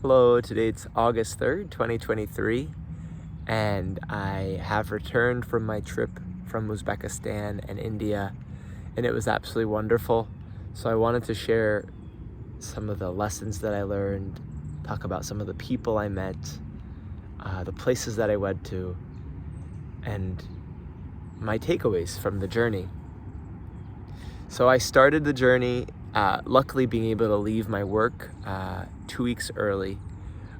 Hello, today it's August 3rd, 2023, and I have returned from my trip from Uzbekistan and India, and it was absolutely wonderful. So I wanted to share some of the lessons that I learned, talk about some of the people I met, the places that I went to, and my takeaways from the journey. So I started the journey, luckily being able to leave my work 2 weeks early.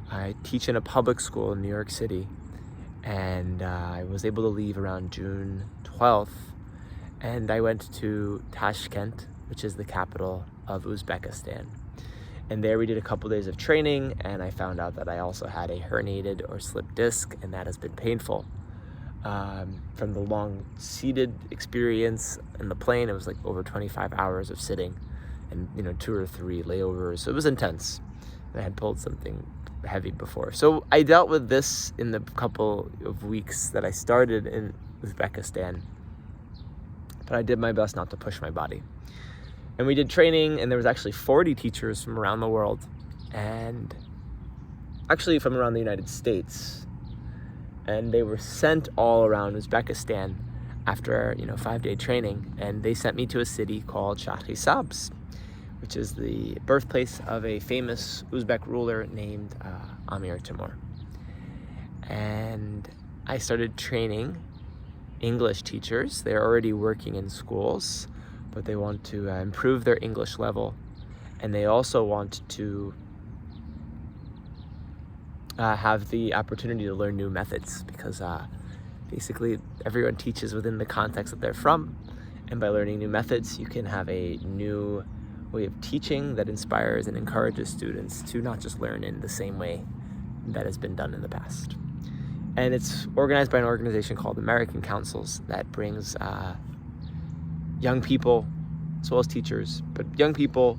I teach in a public school in New York City, and I was able to leave around June 12th, and I went to Tashkent, which is the capital of Uzbekistan. And there we did a couple days of training, and I found out that I also had a herniated or slipped disc, and that has been painful. From the long seated experience in the plane, it was like over 25 hours of sitting and 2 or 3 layovers. So it was intense. I had pulled something heavy before. So I dealt with this in the couple of weeks that I started in Uzbekistan, but I did my best not to push my body. And we did training, and there was actually 40 teachers from around the world, and actually from around the United States. And they were sent all around Uzbekistan after 5-day training, and they sent me to a city called Shahrisabz, which is the birthplace of a famous Uzbek ruler named Amir Timur. And I started training English teachers. They're already working in schools, but they want to improve their English level, and they also want to have the opportunity to learn new methods, because basically everyone teaches within the context that they're from, and by learning new methods you can have a new way of teaching that inspires and encourages students to not just learn in the same way that has been done in the past. And it's organized by an organization called American Councils that brings young people, as well as teachers, but young people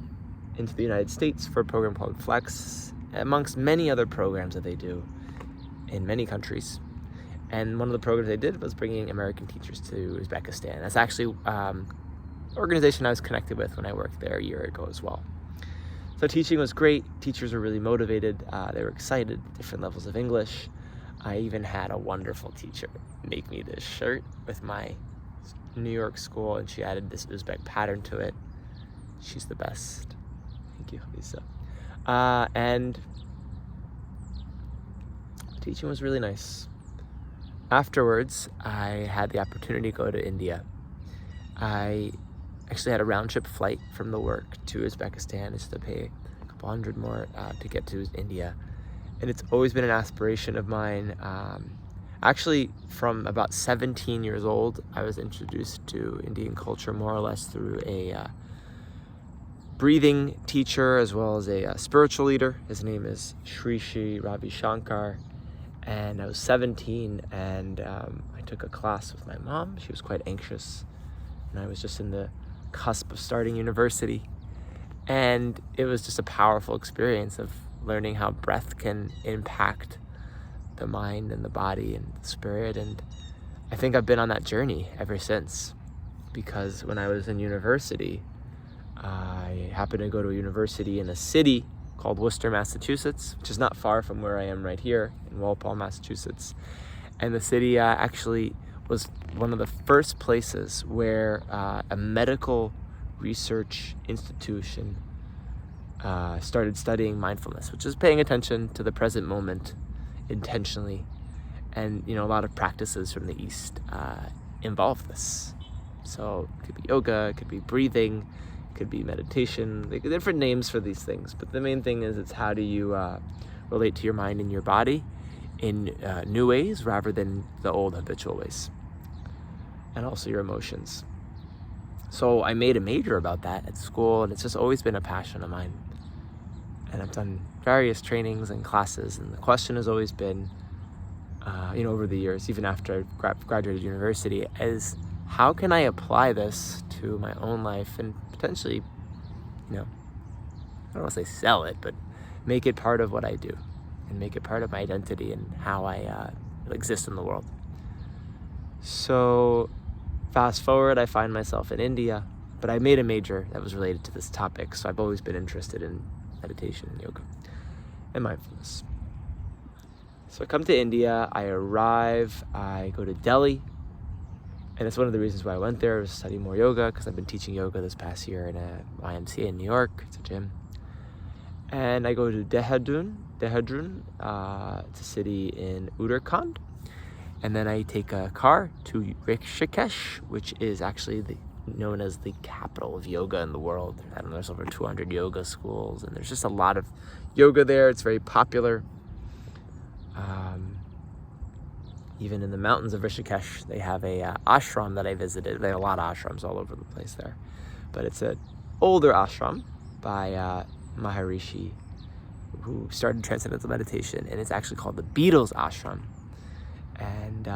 into the United States for a program called Flex, amongst many other programs that they do in many countries. And one of the programs they did was bringing American teachers to Uzbekistan. That's actually an organization I was connected with when I worked there a year ago as well. So teaching was great. Teachers were really motivated. They were excited, different levels of English. I even had a wonderful teacher make me this shirt with my New York school, and she added this Uzbek pattern to it. She's the best. Thank you, Lisa. And teaching was really nice. Afterwards, I had the opportunity to go to India. I actually had a round-trip flight from the work to Uzbekistan. Just to pay a couple hundred more to get to India. And it's always been an aspiration of mine. Actually, from about 17 years old, I was introduced to Indian culture more or less through a breathing teacher, as well as a spiritual leader. His name is Sri Sri Ravi Shankar. And I was 17, and I took a class with my mom. She was quite anxious, and I was just in the cusp of starting university. And it was just a powerful experience of learning how breath can impact the mind and the body and the spirit. And I think I've been on that journey ever since, because when I was in university, I happened to go to a university in a city called Worcester, Massachusetts, which is not far from where I am right here in Walpole, Massachusetts. And the city actually was one of the first places where a medical research institution started studying mindfulness, which is paying attention to the present moment intentionally. And a lot of practices from the East involve this. So it could be yoga, it could be breathing, could be meditation, like different names for these things. But the main thing is, it's how do you relate to your mind and your body in new ways rather than the old habitual ways, and also your emotions. So I made a major about that at school, and it's just always been a passion of mine. And I've done various trainings and classes, and the question has always been, over the years, even after I graduated university, is how can I apply this to my own life and potentially, I don't want to say sell it, but make it part of what I do and make it part of my identity and how I exist in the world. So fast forward, I find myself in India, but I made a major that was related to this topic, so I've always been interested in meditation and yoga. and mindfulness. So I come to India, I arrive, I go to Delhi, and it's one of the reasons why I went there was to study more yoga, because I've been teaching yoga this past year in a YMCA in New York. It's a gym. And I go to Dehradun. It's a city in Uttarakhand. And then I take a car to Rishikesh, which is actually known as the capital of yoga in the world. I don't know, there's over 200 yoga schools, and there's just a lot of yoga there. It's very popular. Even in the mountains of Rishikesh, they have a ashram that I visited. They have a lot of ashrams all over the place there. But it's an older ashram by Maharishi, who started transcendental meditation, and it's actually called the Beatles Ashram. And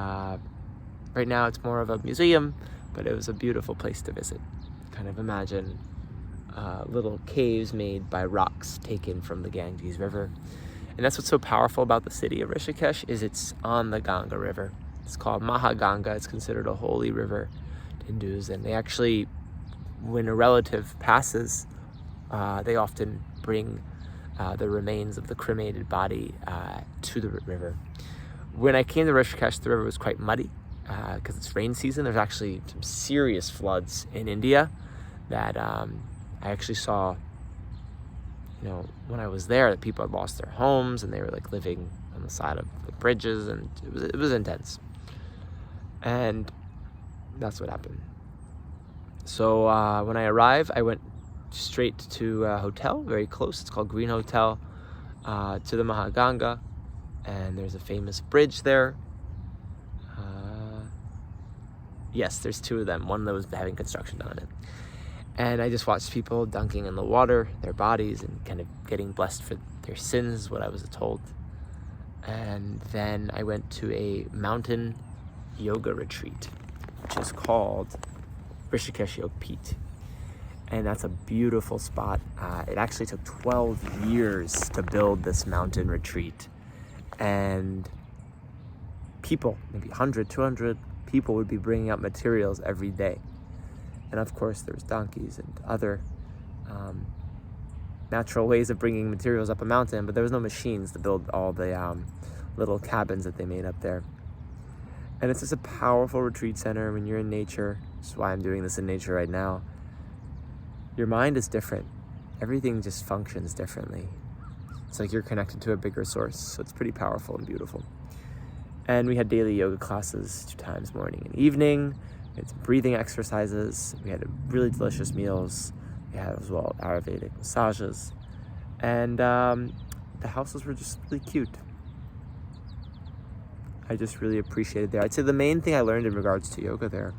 right now it's more of a museum, but it was a beautiful place to visit. Kind of imagine little caves made by rocks taken from the Ganges River. And that's what's so powerful about the city of Rishikesh, is it's on the Ganga River. It's called Mahaganga. It's considered a holy river to Hindus. And they actually, when a relative passes, they often bring the remains of the cremated body to the river. When I came to Rishikesh, the river was quite muddy because it's rain season. There's actually some serious floods in India that I actually saw, when I was there, that people had lost their homes and they were like living on the side of the bridges, and it was intense. And that's what happened. So when I arrived, I went straight to a hotel very close. It's called Green Hotel, to the Mahaganga, and there's a famous bridge there. Yes, there's two of them. One that was having construction done on it. And I just watched people dunking in the water, their bodies, and kind of getting blessed for their sins, what I was told. And then I went to a mountain yoga retreat, which is called Rishikesh Yoga Peeth. And that's a beautiful spot. It actually took 12 years to build this mountain retreat. And people, maybe 100, 200 people would be bringing up materials every day. And of course, there's donkeys and other natural ways of bringing materials up a mountain, but there was no machines to build all the little cabins that they made up there. And it's just a powerful retreat center when you're in nature. That's why I'm doing this in nature right now. Your mind is different. Everything just functions differently. It's like you're connected to a bigger source, so it's pretty powerful and beautiful. And we had daily yoga classes 2 times, morning and evening. We had some breathing exercises. We had really delicious meals. We had as well Ayurvedic massages. And the houses were just really cute. I just really appreciated there. I'd say the main thing I learned in regards to yoga there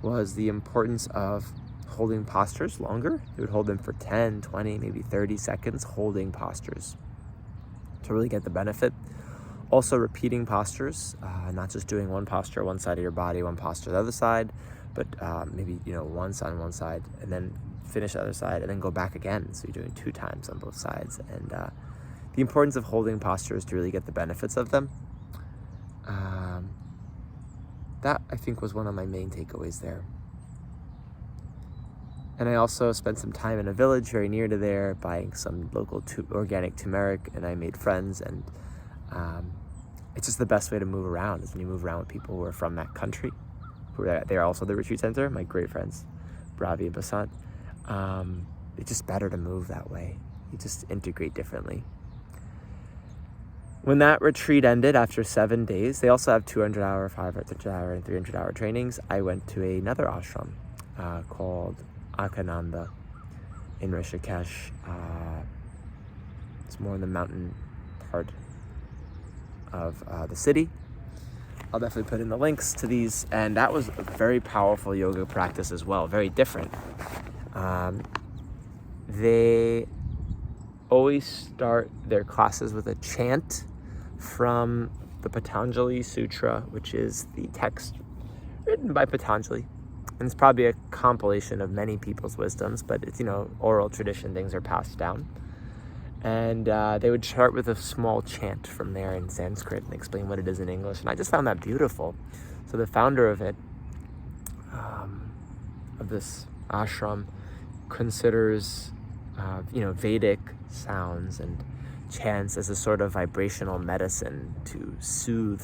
was the importance of holding postures longer. They would hold them for 10, 20, maybe 30 seconds, holding postures to really get the benefit. Also repeating postures, not just doing one posture, one side of your body, one posture the other side, but maybe, one side on one side, and then finish the other side, and then go back again. So you're doing 2 times on both sides. And the importance of holding postures to really get the benefits of them. That, I think, was one of my main takeaways there. And I also spent some time in a village very near to there, buying some local organic turmeric, and I made friends. And it's just the best way to move around, is when you move around with people who are from that country. They're also the retreat center, my great friends, Bravi and Basant. It's just better to move that way. You just integrate differently. When that retreat ended after 7 days, they also have 200-hour, 500-hour, and 300-hour trainings. I went to another ashram called Akananda in Rishikesh. It's more in the mountain part of the city. I'll definitely put in the links to these. And that was a very powerful yoga practice as well, very different. They always start their classes with a chant from the Patanjali Sutra, which is the text written by Patanjali. And it's probably a compilation of many people's wisdoms, but it's, oral tradition, things are passed down. And they would start with a small chant from there in Sanskrit and explain what it is in English. And I just found that beautiful. So the founder of it, of this ashram, considers, Vedic sounds and chants as a sort of vibrational medicine to soothe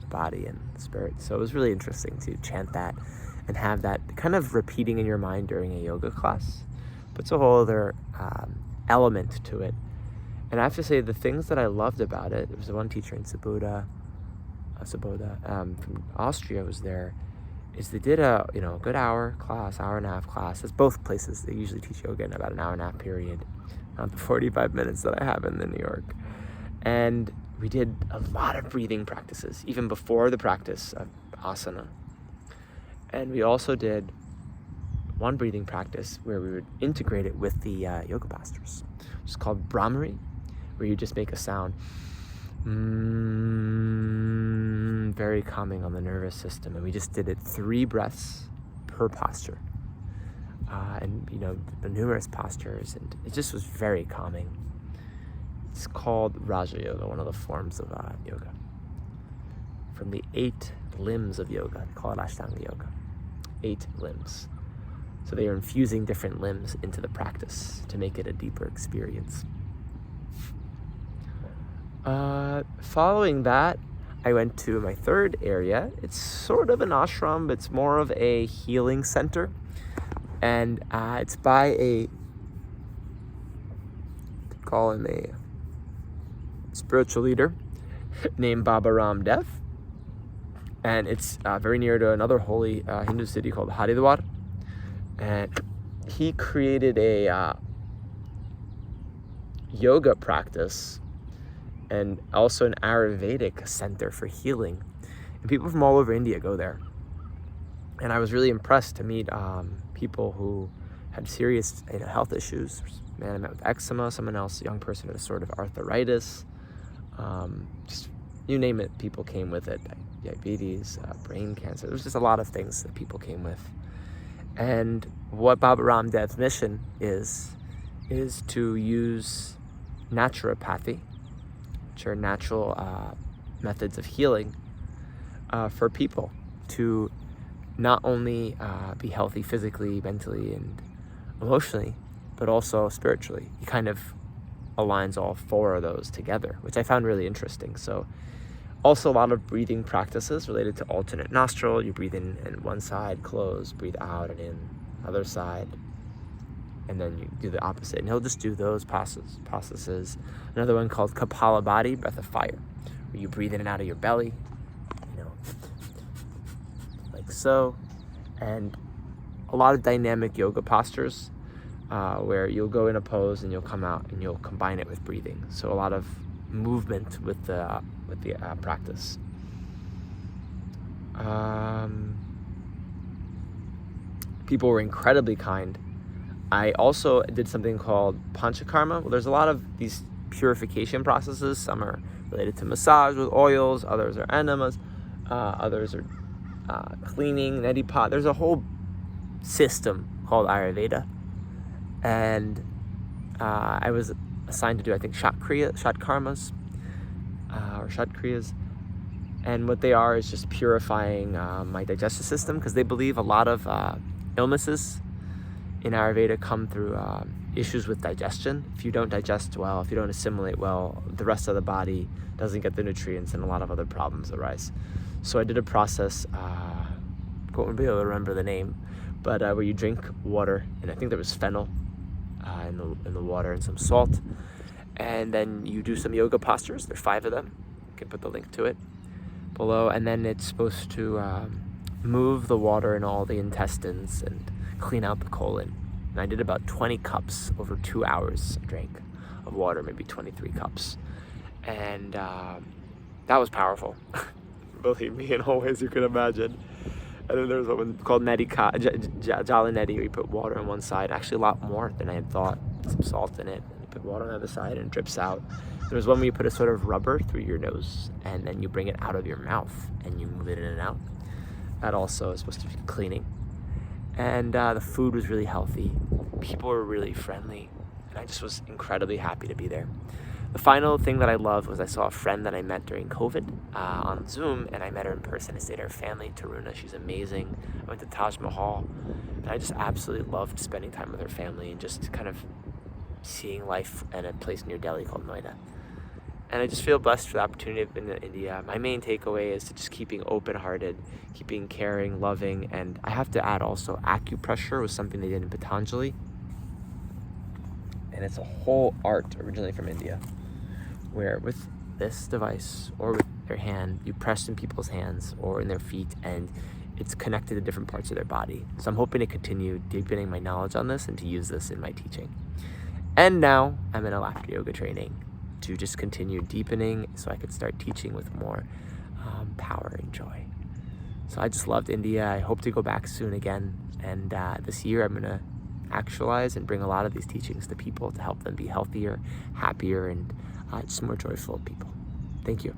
the body and spirit. So it was really interesting to chant that and have that kind of repeating in your mind during a yoga class. Puts a whole other element to it. And I have to say, the things that I loved about it, there was one teacher in Saboda from Austria was there, is they did a good hour and a half class. It's both places. They usually teach yoga in about an hour and a half period, not the 45 minutes that I have in New York. And we did a lot of breathing practices, even before the practice of asana. And we also did one breathing practice where we would integrate it with the yoga postures, which is called Brahmari, where you just make a sound. Very calming on the nervous system. And we just did it 3 breaths per posture. And the numerous postures, and it just was very calming. It's called Raja Yoga, one of the forms of yoga. From the 8 limbs of yoga, they call it Ashtanga Yoga. 8 limbs. So they are infusing different limbs into the practice to make it a deeper experience. Following that, I went to my third area. It's sort of an ashram, but it's more of a healing center. And it's by call him a spiritual leader named Baba Ramdev. And it's very near to another holy Hindu city called Haridwar. And he created a yoga practice and also an Ayurvedic center for healing. And people from all over India go there. And I was really impressed to meet people who had serious health issues. Man, I met with eczema, someone else, a young person with a sort of arthritis. Just you name it, people came with it. Diabetes, brain cancer. There was just a lot of things that people came with. And what Baba Ramdev's mission is to use naturopathy, which are natural methods of healing for people to not only be healthy physically, mentally, and emotionally, but also spiritually. He kind of aligns all 4 of those together, which I found really interesting. So also a lot of breathing practices related to alternate nostril. You breathe in one side, close, breathe out and in, other side, and then you do the opposite. And he'll just do those processes. Another one called Kapalabhati, breath of fire, where you breathe in and out of your belly, like so. And a lot of dynamic yoga postures where you'll go in a pose and you'll come out and you'll combine it with breathing. So a lot of movement with the practice. People were incredibly kind. I also did something called panchakarma. Well, there's a lot of these purification processes. Some are related to massage with oils, others are enemas, others are cleaning, neti pot. There's a whole system called Ayurveda. And I was assigned to do, I think, shatkarmas, or shatkriyas. And what they are is just purifying my digestive system, because they believe a lot of illnesses in Ayurveda come through issues with digestion. If you don't digest well, if you don't assimilate well, the rest of the body doesn't get the nutrients and a lot of other problems arise. So I did a process, won't be able to remember the name, but where you drink water, and I think there was fennel in the water and some salt. And then you do some yoga postures. There's 5 of them. You can put the link to it below. And then it's supposed to move the water in all the intestines and clean out the colon. And I did about 20 cups over 2 hours. I drank of water, maybe 23 cups. And that was powerful. Believe me, in all ways you can imagine. And then there's one called Jala Neti, where you put water on one side, actually a lot more than I had thought, some salt in it. Put water on the other side and it drips out. There's one where you put a sort of rubber through your nose and then you bring it out of your mouth and you move it in and out. That also is supposed to be cleaning. And the food was really healthy. People were really friendly. And I just was incredibly happy to be there. The final thing that I loved was I saw a friend that I met during COVID on Zoom, and I met her in person. I stayed at her family, Taruna. She's amazing. I went to Taj Mahal, and I just absolutely loved spending time with her family and just kind of seeing life in a place near Delhi called Noida. And I just feel blessed for the opportunity of being in India. My main takeaway is to just keeping open-hearted, keeping caring, loving, and I have to add also acupressure was something they did in Patanjali. And it's a whole art originally from India, where with this device or with your hand, you press in people's hands or in their feet, and it's connected to different parts of their body. So I'm hoping to continue deepening my knowledge on this and to use this in my teaching. And now I'm in a laughter yoga training to just continue deepening so I could start teaching with more power and joy. So I just loved India. I hope to go back soon again. And this year I'm gonna actualize and bring a lot of these teachings to people to help them be healthier, happier, and just more joyful people. Thank you.